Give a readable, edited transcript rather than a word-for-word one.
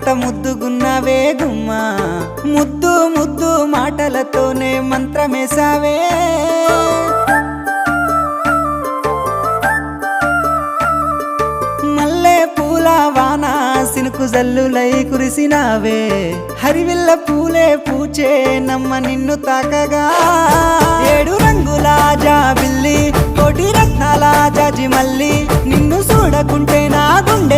ఎంత ముద్దుగున్నావే గుమ్మా ముద్దు ముద్దు మాటలతోనే మంత్రమేసావే మల్లె పూల వాన సినుకు జల్లులై కురిసినావే హరివిల్ల పూలే పూచే నమ్మ నిన్ను తాకగా ఏడు రంగుల జాబిల్లి కోటి రత్నాల జాజి మల్లి నిన్ను చూడకుంటే నా గుండె